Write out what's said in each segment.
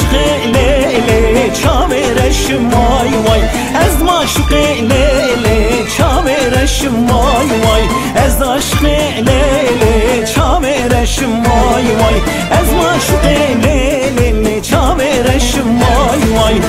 maşuq leyle çavereşim vay vay Ez maşuq leyle çavereşim vay vay Ez aşk leyle çavereşim vay vay Ez maşuq leyle çavereşim vay vay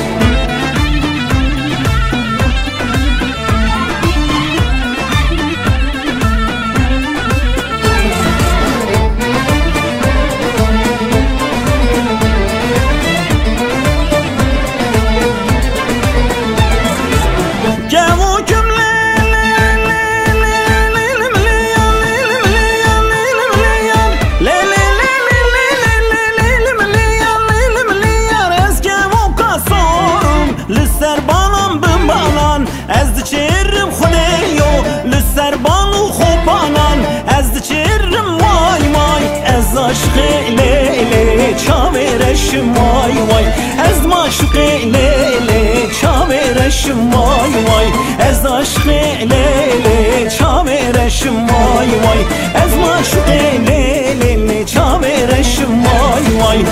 aşk leyle çavereşim vay vay Ez maşuq leyle çavereşim vay vay Ez aşk leyle çavereşim vay vay Ez maşuq leyle çavereşim vay vay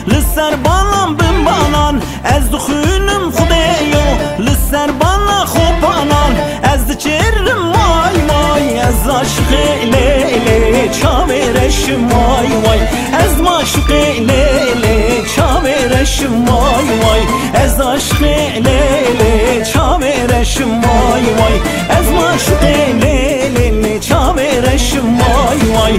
لسر بانم بم بانان از دخونم خدایو لسر بانا خوب بانان از چرم وای وای از عشق لیلی چاورشم وای وای از معشوق لیلی چاورشم وای وای از عشق لیلی چاورشم وای وای از معشوق لیلی چاورشم وای وای